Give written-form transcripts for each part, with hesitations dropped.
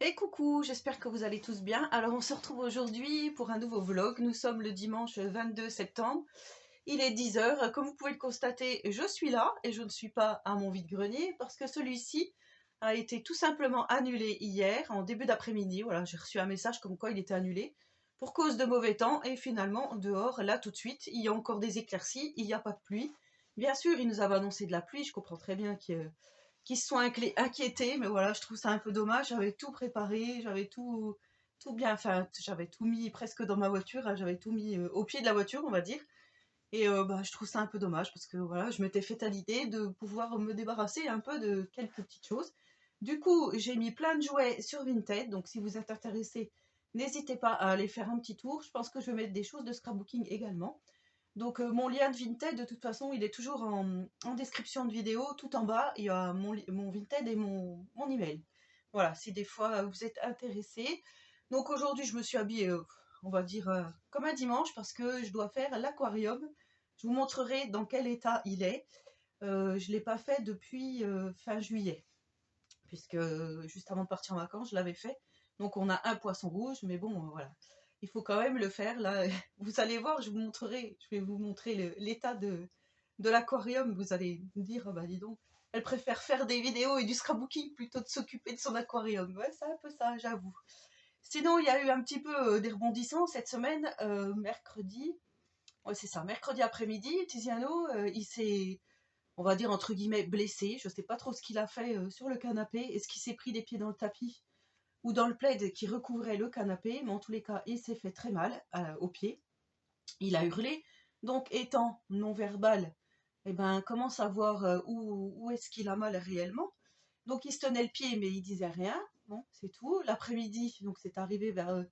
Et coucou, j'espère que vous allez tous bien. Alors on se retrouve aujourd'hui pour un nouveau vlog. Nous sommes le dimanche 22 septembre. Il est 10 h. Comme vous pouvez le constater, je suis là et je ne suis pas à mon vide-grenier parce que celui-ci a été tout simplement annulé hier en début d'après-midi. Voilà, j'ai reçu un message comme quoi il était annulé pour cause de mauvais temps et finalement dehors, là tout de suite, il y a encore des éclaircies, il n'y a pas de pluie. Bien sûr, il nous avait annoncé de la pluie, je comprends très bien qui se sont inquiétés, mais voilà, je trouve ça un peu dommage. J'avais tout préparé, j'avais tout bien, enfin, j'avais tout mis presque dans ma voiture, hein, j'avais tout mis au pied de la voiture, on va dire. Et bah, je trouve ça un peu dommage parce que voilà, je m'étais fait à l'idée de pouvoir me débarrasser un peu de quelques petites choses. Du coup, j'ai mis plein de jouets sur Vinted, donc si vous êtes intéressé, n'hésitez pas à aller faire un petit tour. Je pense que je vais mettre des choses de scrapbooking également. Donc mon lien de Vinted, de toute façon, il est toujours en description de vidéo. Tout en bas, il y a mon Vinted et mon email. Voilà, si des fois vous êtes intéressé. Donc aujourd'hui, je me suis habillée, on va dire, comme un dimanche parce que je dois faire l'aquarium. Je vous montrerai dans quel état il est. Je ne l'ai pas fait depuis fin juillet, puisque juste avant de partir en vacances, je l'avais fait. Donc on a un poisson rouge, mais bon, voilà. Il faut quand même le faire. Là, vous allez voir, je vais vous montrer l'état de l'aquarium. Vous allez me dire, ah bah dis donc, elle préfère faire des vidéos et du scrapbooking plutôt de s'occuper de son aquarium. Ouais, c'est un peu ça, j'avoue. Sinon, il y a eu un petit peu des rebondissements cette semaine, mercredi. Ouais, c'est ça, mercredi après-midi, Tiziano, il s'est, on va dire entre guillemets, blessé. Je sais pas trop ce qu'il a fait sur le canapé. Est-ce qu'il s'est pris les pieds dans le tapis ou dans le plaid qui recouvrait le canapé, mais en tous les cas, il s'est fait très mal aux pieds. Il a hurlé. Donc, étant non-verbal, eh ben, comment savoir où est-ce qu'il a mal réellement? Donc, il se tenait le pied, mais il disait rien. Bon, c'est tout. L'après-midi, donc c'est arrivé vers,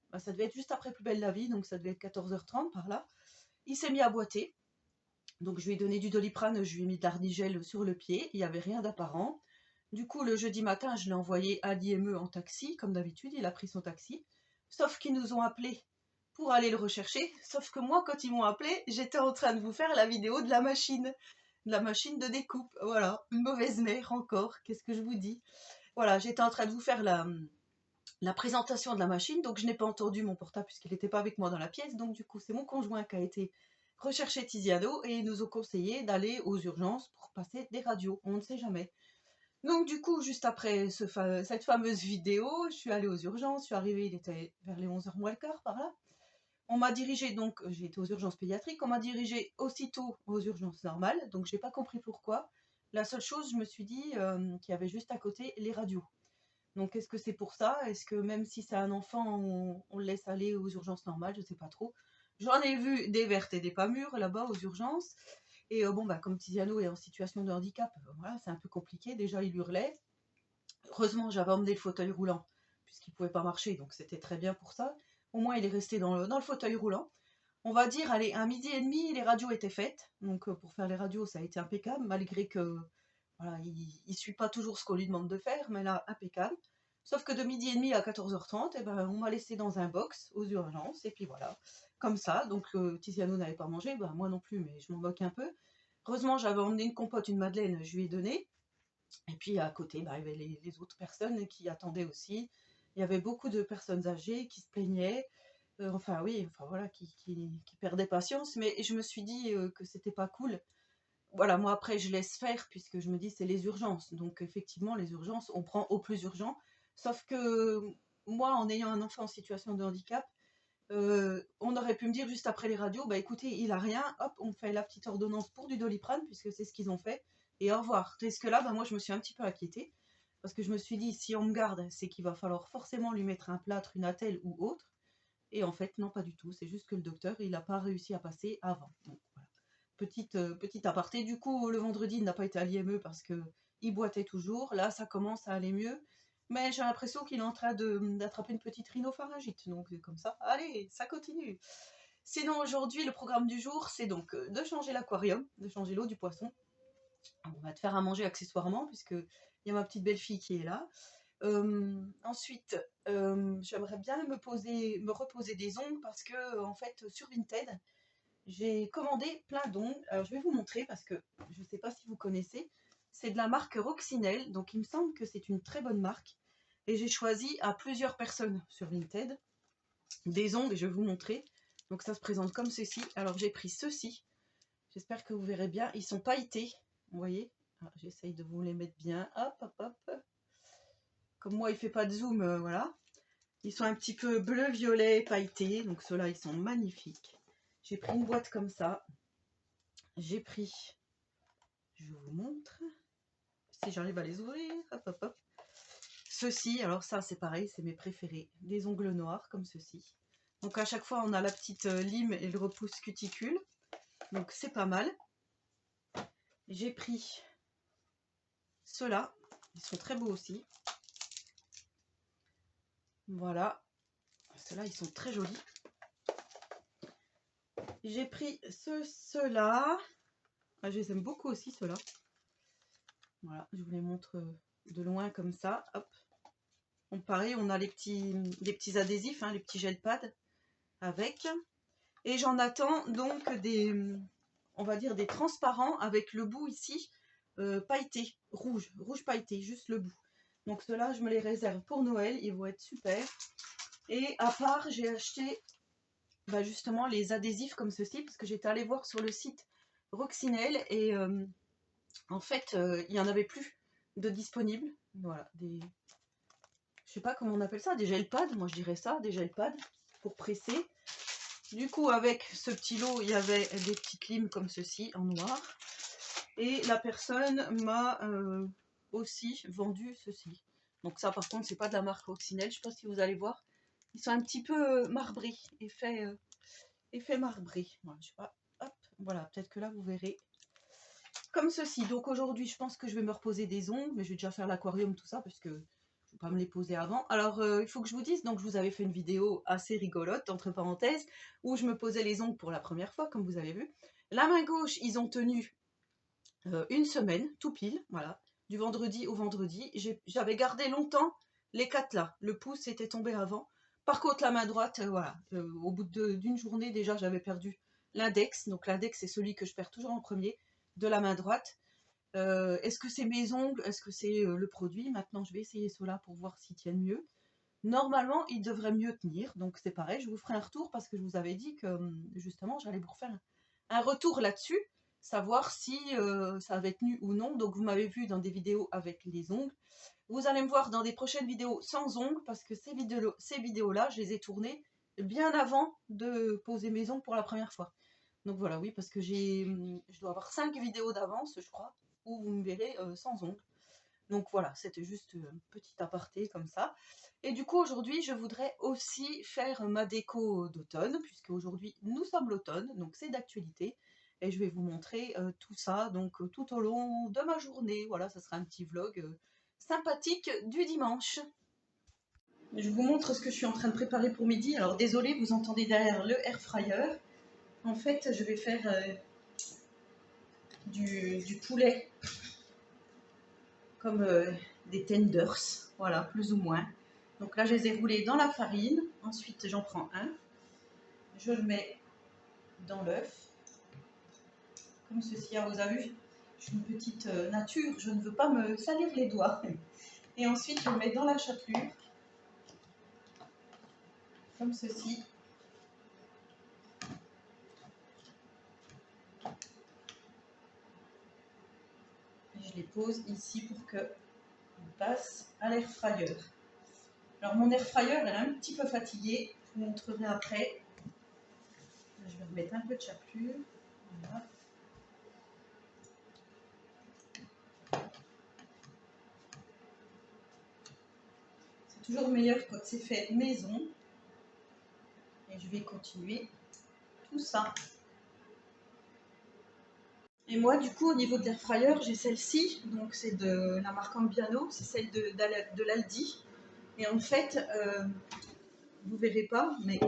bah, ça devait être juste après Plus belle la vie, donc ça devait être 14h30 par là. Il s'est mis à boiter. Donc, je lui ai donné du Doliprane, je lui ai mis de l'ardigel sur le pied. Il n'y avait rien d'apparent. Du coup, le jeudi matin, je l'ai envoyé à l'IME en taxi, comme d'habitude, il a pris son taxi. Sauf qu'ils nous ont appelés pour aller le rechercher. Sauf que moi, quand ils m'ont appelé, j'étais en train de vous faire la vidéo de la machine de découpe. Voilà, une mauvaise mère encore, qu'est-ce que je vous dis? Voilà, j'étais en train de vous faire la présentation de la machine, donc je n'ai pas entendu mon portable puisqu'il n'était pas avec moi dans la pièce. Donc du coup, c'est mon conjoint qui a été rechercher Tiziano et ils nous ont conseillé d'aller aux urgences pour passer des radios. On ne sait jamais. Donc du coup, juste après cette fameuse vidéo, je suis allée aux urgences, je suis arrivée, il était vers les 11h moins le quart par là. On m'a dirigée, donc j'ai été aux urgences pédiatriques, on m'a dirigée aussitôt aux urgences normales, donc j'ai pas compris pourquoi. La seule chose, je me suis dit qu'il y avait juste à côté les radios. Donc est-ce que c'est pour ça? Est-ce que même si c'est un enfant, on le laisse aller aux urgences normales? Je sais pas trop. J'en ai vu des vertes et des pas mûres là-bas aux urgences. Et bon, bah, comme Tiziano est en situation de handicap, voilà, c'est un peu compliqué. Déjà, il hurlait. Heureusement, j'avais emmené le fauteuil roulant, puisqu'il ne pouvait pas marcher, donc c'était très bien pour ça. Au moins, il est resté dans le fauteuil roulant. On va dire, allez, à midi et demi, les radios étaient faites. Donc, pour faire les radios, ça a été impeccable, malgré que voilà, il ne suit pas toujours ce qu'on lui demande de faire, mais là, impeccable. Sauf que de midi et demi à 14h30, eh ben, on m'a laissé dans un box aux urgences, et puis voilà, comme ça. Donc, Tiziano n'avait pas mangé, ben, moi non plus, mais je m'en moque un peu. Heureusement, j'avais emmené une compote, une madeleine, je lui ai donné. Et puis à côté, bah, il y avait les autres personnes qui attendaient aussi. Il y avait beaucoup de personnes âgées qui se plaignaient, enfin oui, enfin voilà, qui perdaient patience. Mais je me suis dit que c'était pas cool. Voilà, moi après je laisse faire puisque je me dis c'est les urgences. Donc effectivement, les urgences, on prend au plus urgent. Sauf que moi, en ayant un enfant en situation de handicap, on aurait pu me dire juste après les radios, bah écoutez, il a rien, hop, on fait la petite ordonnance pour du Doliprane, puisque c'est ce qu'ils ont fait, et au revoir. Tandis que là, bah, moi je me suis un petit peu inquiétée, parce que je me suis dit, si on me garde, c'est qu'il va falloir forcément lui mettre un plâtre, une attelle ou autre, et en fait, non, pas du tout, c'est juste que le docteur, il n'a pas réussi à passer avant. Donc voilà, petite aparté. Du coup, le vendredi, il n'a pas été à l'IME parce que il boitait toujours, là, ça commence à aller mieux, mais j'ai l'impression qu'il est en train d'attraper une petite rhinopharyngite. Donc comme ça, allez, ça continue. Sinon aujourd'hui, le programme du jour, c'est donc de changer l'aquarium, de changer l'eau du poisson. On va te faire à manger accessoirement, puisque il y a ma petite belle-fille qui est là. Ensuite, j'aimerais bien me reposer des ongles, parce que en fait, sur Vinted, j'ai commandé plein d'ongles. Alors je vais vous montrer, parce que je ne sais pas si vous connaissez. C'est de la marque Roccinelle, donc il me semble que c'est une très bonne marque. et j'ai choisi à plusieurs personnes sur Vinted des ongles, et je vais vous montrer. Donc ça se présente comme ceci. Alors j'ai pris ceux-ci, j'espère que vous verrez bien, ils sont pailletés, vous voyez. J'essaye de vous les mettre bien, hop hop hop. Comme moi il fait pas de zoom, voilà. Ils sont un petit peu bleu violet pailletés, donc ceux-là ils sont magnifiques. J'ai pris une boîte comme ça, j'ai pris, je vous montre si j'arrive à les ouvrir, hop hop hop. Ceux-ci, alors ça c'est pareil, c'est mes préférés, des ongles noirs comme ceci. Donc à chaque fois on a la petite lime et le repousse cuticule, donc c'est pas mal. J'ai pris ceux-là, ils sont très beaux aussi. Voilà, ceux-là ils sont très jolis. J'ai pris ceux-là, je les aime beaucoup aussi ceux-là. Voilà, je vous les montre de loin comme ça, hop. Donc pareil, on a les petits adhésifs, hein, les petits gel pads avec. Et j'en attends donc des, on va dire des transparents avec le bout ici pailleté, rouge pailleté, juste le bout. Donc ceux-là, je me les réserve pour Noël, ils vont être super. Et à part, j'ai acheté justement les adhésifs comme ceci, parce que j'étais allée voir sur le site Roccinelle et en fait, il n'y en avait plus de disponibles. Voilà, je sais pas comment on appelle ça, des gel pads, moi je dirais ça, des gel pads pour presser. Du coup, avec ce petit lot, il y avait des petites limes comme ceci en noir. Et la personne m'a aussi vendu ceci. Donc ça, par contre, c'est pas de la marque Roccinelle. Je sais pas si vous allez voir. Ils sont un petit peu marbrés, effet marbré. Voilà, je sais pas. Hop, voilà, peut-être que là, vous verrez. Comme ceci. Donc aujourd'hui, je pense que je vais me reposer des ongles, mais je vais déjà faire l'aquarium, tout ça, parce que je ne vais pas me les poser avant. Alors, il faut que je vous dise, donc je vous avais fait une vidéo assez rigolote, entre parenthèses, où je me posais les ongles pour la première fois, comme vous avez vu. La main gauche, ils ont tenu une semaine, tout pile, voilà, du vendredi au vendredi. J'avais gardé longtemps les 4 là, le pouce était tombé avant. Par contre, la main droite, voilà, au bout d'une journée, déjà, j'avais perdu l'index. Donc l'index, c'est celui que je perds toujours en premier, de la main droite. Est-ce que c'est mes ongles? Est-ce que c'est le produit? Maintenant, je vais essayer ceux-là pour voir s'ils tiennent mieux. Normalement, ils devraient mieux tenir. Donc c'est pareil, je vous ferai un retour parce que je vous avais dit que justement, j'allais vous refaire un retour là-dessus, savoir si ça avait tenu ou non. Donc vous m'avez vu dans des vidéos avec les ongles. Vous allez me voir dans des prochaines vidéos sans ongles parce que ces vidéos-là, je les ai tournées bien avant de poser mes ongles pour la première fois. Donc voilà, oui, parce que je dois avoir 5 vidéos d'avance, je crois, où vous me verrez sans ongles. Donc voilà, c'était juste un petit aparté comme ça. Et du coup, aujourd'hui, je voudrais aussi faire ma déco d'automne, puisque aujourd'hui, nous sommes l'automne, donc c'est d'actualité. Et je vais vous montrer tout ça, donc tout au long de ma journée. Voilà, ça sera un petit vlog sympathique du dimanche. Je vous montre ce que je suis en train de préparer pour midi. Alors désolé, vous entendez derrière le air fryer. En fait, je vais faire du poulet comme des tenders, voilà, plus ou moins. Donc là, je les ai roulés dans la farine. Ensuite, j'en prends un. Je le mets dans l'œuf, comme ceci. Alors, vous avez vu, je suis une petite nature, je ne veux pas me salir les doigts. Et ensuite, je le mets dans la chapelure, comme ceci. Et je les pose ici pour que passe à l'air fryer. Alors, mon air fryer, elle est un petit peu fatiguée. Je vous montrerai après. Je vais remettre un peu de chapelure. Voilà. C'est toujours meilleur quand c'est fait maison. Et je vais continuer tout ça. Et moi, du coup, au niveau de l'air fryer, j'ai celle-ci. Donc, c'est de la marque Ambiano. C'est celle de l'Aldi. Et en fait, vous verrez pas, mais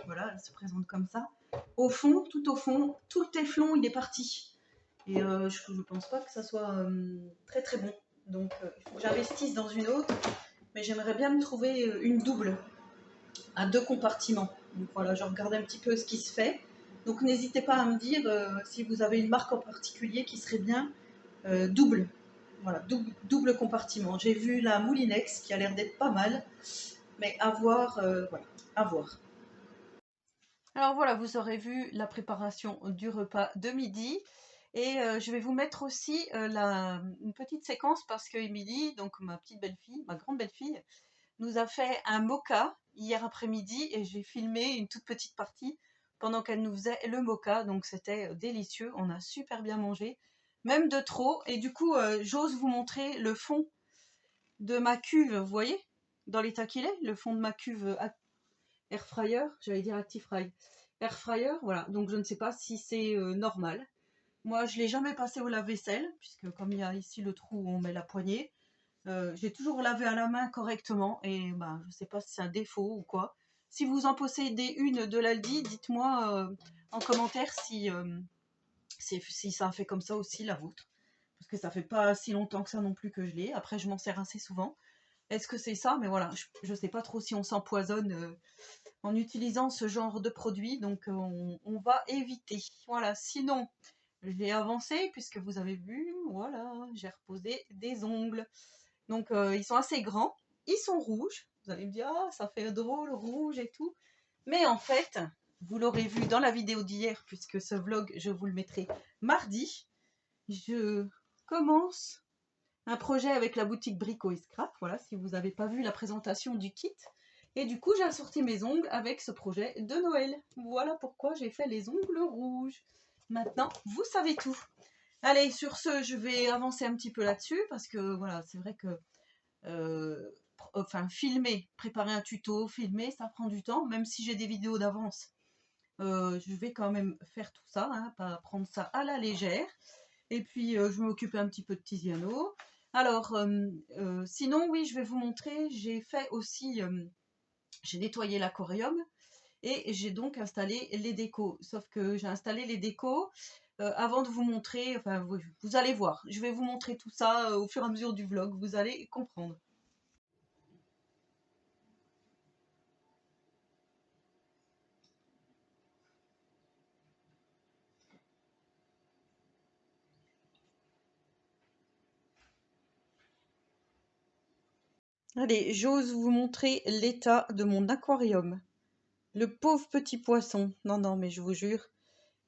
voilà, elle se présente comme ça. Au fond, tout le téflon, il est parti. Et je ne pense pas que ça soit très très bon. Donc, il faut que j'investisse dans une autre. Mais j'aimerais bien me trouver une double à 2 compartiments. Donc voilà, je regarde un petit peu ce qui se fait. Donc n'hésitez pas à me dire si vous avez une marque en particulier qui serait bien double. voilà, double compartiment. J'ai vu la Moulinex qui a l'air d'être pas mal, mais à voir, voilà, à voir. Alors voilà, vous aurez vu la préparation du repas de midi. Et je vais vous mettre aussi une petite séquence parce que Émilie, donc ma petite belle-fille, ma grande belle-fille, nous a fait un moka hier après-midi et j'ai filmé une toute petite partie pendant qu'elle nous faisait le moka. Donc c'était délicieux, on a super bien mangé, même de trop. Et du coup, j'ose vous montrer le fond de ma cuve, vous voyez, dans l'état qu'il est, le fond de ma cuve air fryer, j'allais dire Actifry. Air fryer, voilà, donc je ne sais pas si c'est normal. Moi, je ne l'ai jamais passé au lave-vaisselle, puisque comme il y a ici le trou où on met la poignée, j'ai toujours lavé à la main correctement, et bah, je ne sais pas si c'est un défaut ou quoi. Si vous en possédez une de l'Aldi, dites-moi en commentaire si ça a fait comme ça aussi la vôtre. Parce que ça fait pas si longtemps que ça non plus que je l'ai. Après, je m'en sers assez souvent. Est-ce que c'est ça? Mais voilà, je ne sais pas trop si on s'empoisonne en utilisant ce genre de produit, donc on va éviter. Voilà, sinon, j'ai avancé puisque vous avez vu, voilà, j'ai reposé des ongles. Donc ils sont assez grands, ils sont rouges. Vous allez me dire, ah, ça fait drôle, rouge et tout. Mais en fait, vous l'aurez vu dans la vidéo d'hier, puisque ce vlog, je vous le mettrai mardi. Je commence un projet avec la boutique Brico et Scrap. Voilà, si vous n'avez pas vu la présentation du kit. Et du coup, j'ai assorti mes ongles avec ce projet de Noël. Voilà pourquoi j'ai fait les ongles rouges. Maintenant, vous savez tout. Allez, sur ce, je vais avancer un petit peu là-dessus parce que voilà, c'est vrai que filmer, préparer un tuto, filmer, ça prend du temps. Même si j'ai des vidéos d'avance, je vais quand même faire tout ça, hein, pas prendre ça à la légère. Et puis, je m'occupe un petit peu de Tiziano. Alors, sinon, oui, je vais vous montrer, j'ai fait aussi, j'ai nettoyé l'aquarium et j'ai donc installé les décos. Sauf que j'ai installé les décos avant de vous montrer, enfin, vous allez voir. Je vais vous montrer tout ça au fur et à mesure du vlog, vous allez comprendre. Allez, j'ose vous montrer l'état de mon aquarium. Le pauvre petit poisson. Non, non, mais je vous jure.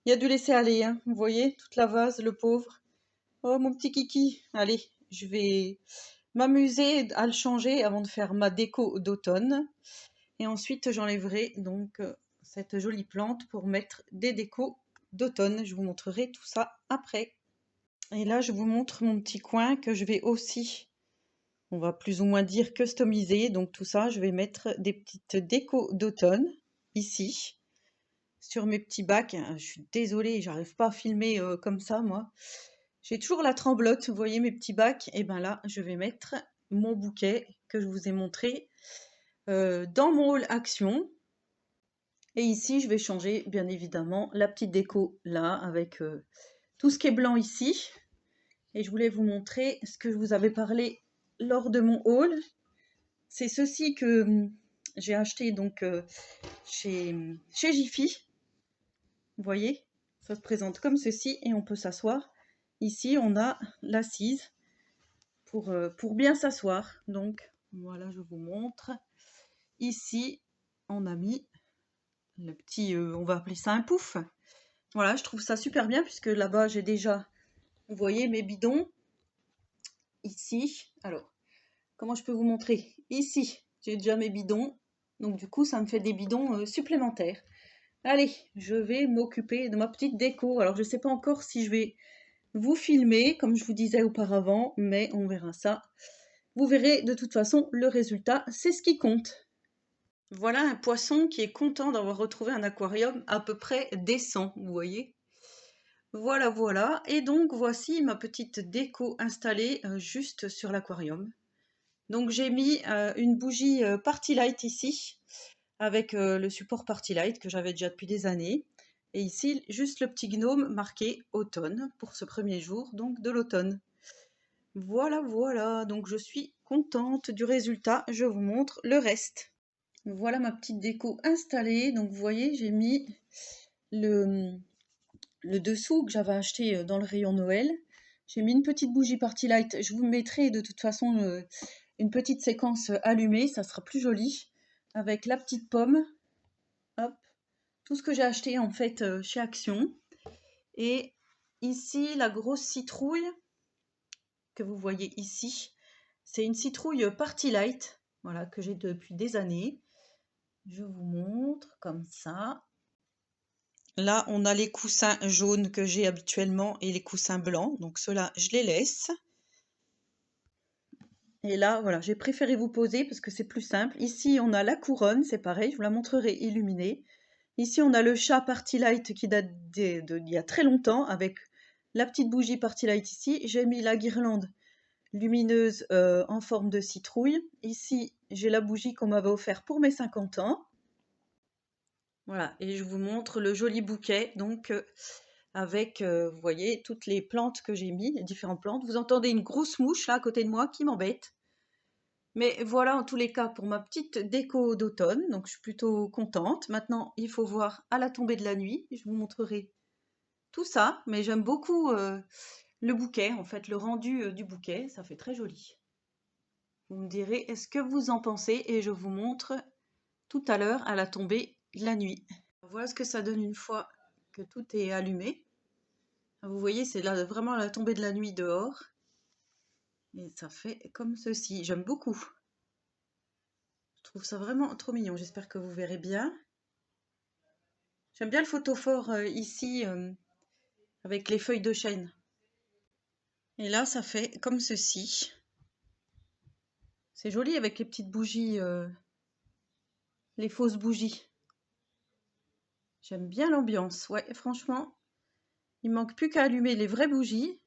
Il a dû laisser aller, hein. Vous voyez, toute la vase, le pauvre. Oh, mon petit kiki. Allez, je vais m'amuser à le changer avant de faire ma déco d'automne. Et ensuite, j'enlèverai donc cette jolie plante pour mettre des décos d'automne. Je vous montrerai tout ça après. Et là, je vous montre mon petit coin que je vais aussi, on va plus ou moins dire, customiser. Donc tout ça, je vais mettre des petites décos d'automne ici sur mes petits bacs. Je suis désolée, j'arrive pas à filmer comme ça, moi. J'ai toujours la tremblote, vous voyez mes petits bacs. Et bien là, je vais mettre mon bouquet que je vous ai montré dans mon hall action. Et ici, je vais changer, bien évidemment, la petite déco là, avec tout ce qui est blanc ici. Et je voulais vous montrer ce que je vous avais parlé lors de mon haul. C'est ceci que j'ai acheté donc chez Jiffy. Vous voyez, ça se présente comme ceci et on peut s'asseoir. Ici, on a l'assise pour bien s'asseoir. Donc, voilà, je vous montre. Ici, on a mis le petit, on va appeler ça un pouf. Voilà, je trouve ça super bien puisque là-bas, j'ai déjà, vous voyez, mes bidons. Ici, alors, comment je peux vous montrer? Ici, j'ai déjà mes bidons. Donc, du coup, ça me fait des bidons supplémentaires. Allez, je vais m'occuper de ma petite déco. Alors, je ne sais pas encore si je vais vous filmer, comme je vous disais auparavant, mais on verra ça. Vous verrez de toute façon le résultat, c'est ce qui compte. Voilà un poisson qui est content d'avoir retrouvé un aquarium à peu près décent, vous voyez. Voilà, voilà. Et donc, voici ma petite déco installée juste sur l'aquarium. Donc, j'ai mis une bougie Party Light ici, avec le support Party Light que j'avais déjà depuis des années. Et ici, juste le petit gnome marqué automne pour ce premier jour donc de l'automne. Voilà, voilà. Donc, je suis contente du résultat. Je vous montre le reste. Voilà ma petite déco installée. Donc, vous voyez, j'ai mis le dessous que j'avais acheté dans le rayon Noël. J'ai mis une petite bougie Party Light. Je vous mettrai de toute façon une petite séquence allumée, ça sera plus joli. Avec la petite pomme. Hop. Tout ce que j'ai acheté en fait chez Action. Et ici, la grosse citrouille que vous voyez ici. C'est une citrouille Party Light, voilà, que j'ai depuis des années. Je vous montre comme ça. Là, on a les coussins jaunes que j'ai habituellement et les coussins blancs. Donc ceux-là, je les laisse. Et là, voilà, j'ai préféré vous poser parce que c'est plus simple. Ici, on a la couronne, c'est pareil, je vous la montrerai illuminée. Ici, on a le chat Party Light qui date d'il y a très longtemps avec la petite bougie Party Light ici. J'ai mis la guirlande lumineuse en forme de citrouille. Ici, j'ai la bougie qu'on m'avait offert pour mes 50 ans. Voilà, et je vous montre le joli bouquet, donc avec, vous voyez, toutes les plantes que j'ai mis, les différentes plantes. Vous entendez une grosse mouche là à côté de moi qui m'embête. Mais voilà en tous les cas pour ma petite déco d'automne, donc je suis plutôt contente. Maintenant, il faut voir à la tombée de la nuit, je vous montrerai tout ça, mais j'aime beaucoup le bouquet, en fait, le rendu du bouquet, ça fait très joli. Vous me direz, est-ce que vous en pensez? Et je vous montre tout à l'heure à la tombée de la nuit. Voilà ce que ça donne une fois que tout est allumé. Vous voyez, c'est là vraiment la tombée de la nuit dehors. Et ça fait comme ceci. J'aime beaucoup. Je trouve ça vraiment trop mignon. J'espère que vous verrez bien. J'aime bien le photophore ici avec les feuilles de chêne. Et là, ça fait comme ceci. C'est joli avec les petites bougies, les fausses bougies. J'aime bien l'ambiance. Ouais, franchement, il manque plus qu'à allumer les vraies bougies.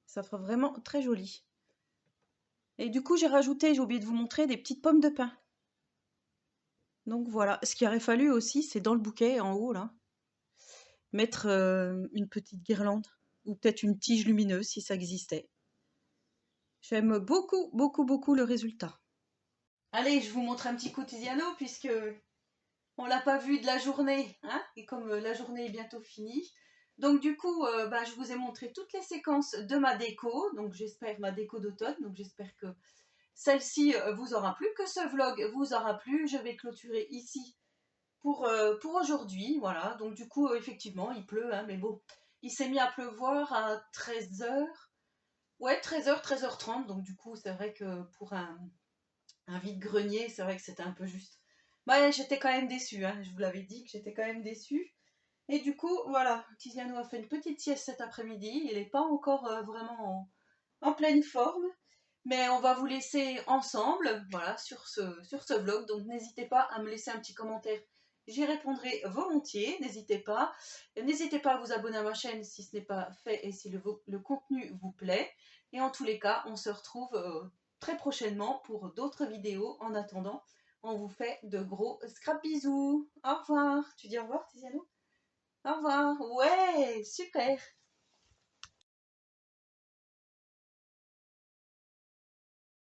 Ça fera vraiment très joli. Et du coup, j'ai rajouté, j'ai oublié de vous montrer, des petites pommes de pin. Donc voilà, ce qu'il aurait fallu aussi, c'est dans le bouquet en haut là, mettre une petite guirlande ou peut-être une tige lumineuse si ça existait. J'aime beaucoup, beaucoup, beaucoup le résultat. Allez, je vous montre un petit coup Tiziano puisque on l'a pas vu de la journée, hein, et comme la journée est bientôt finie. Donc du coup, je vous ai montré toutes les séquences de ma déco, donc j'espère ma déco d'automne, donc j'espère que celle-ci vous aura plu, que ce vlog vous aura plu. Je vais clôturer ici pour aujourd'hui, voilà. Donc du coup, effectivement, il pleut, hein, mais bon, il s'est mis à pleuvoir à 13h. Ouais, 13h, 13h30, donc du coup, c'est vrai que pour un vide-grenier, c'est vrai que c'était un peu juste. Ouais, j'étais quand même déçue, hein, je vous l'avais dit que j'étais quand même déçue. Et du coup, voilà, Tiziano a fait une petite sieste cet après-midi, il n'est pas encore vraiment en pleine forme. Mais on va vous laisser ensemble, voilà, sur ce vlog. Donc n'hésitez pas à me laisser un petit commentaire. J'y répondrai volontiers, n'hésitez pas. N'hésitez pas à vous abonner à ma chaîne si ce n'est pas fait et si le contenu vous plaît. Et en tous les cas, on se retrouve très prochainement pour d'autres vidéos. En attendant, on vous fait de gros scrap bisous. Au revoir. Tu dis au revoir, Tiziano? Au revoir. Ouais, super.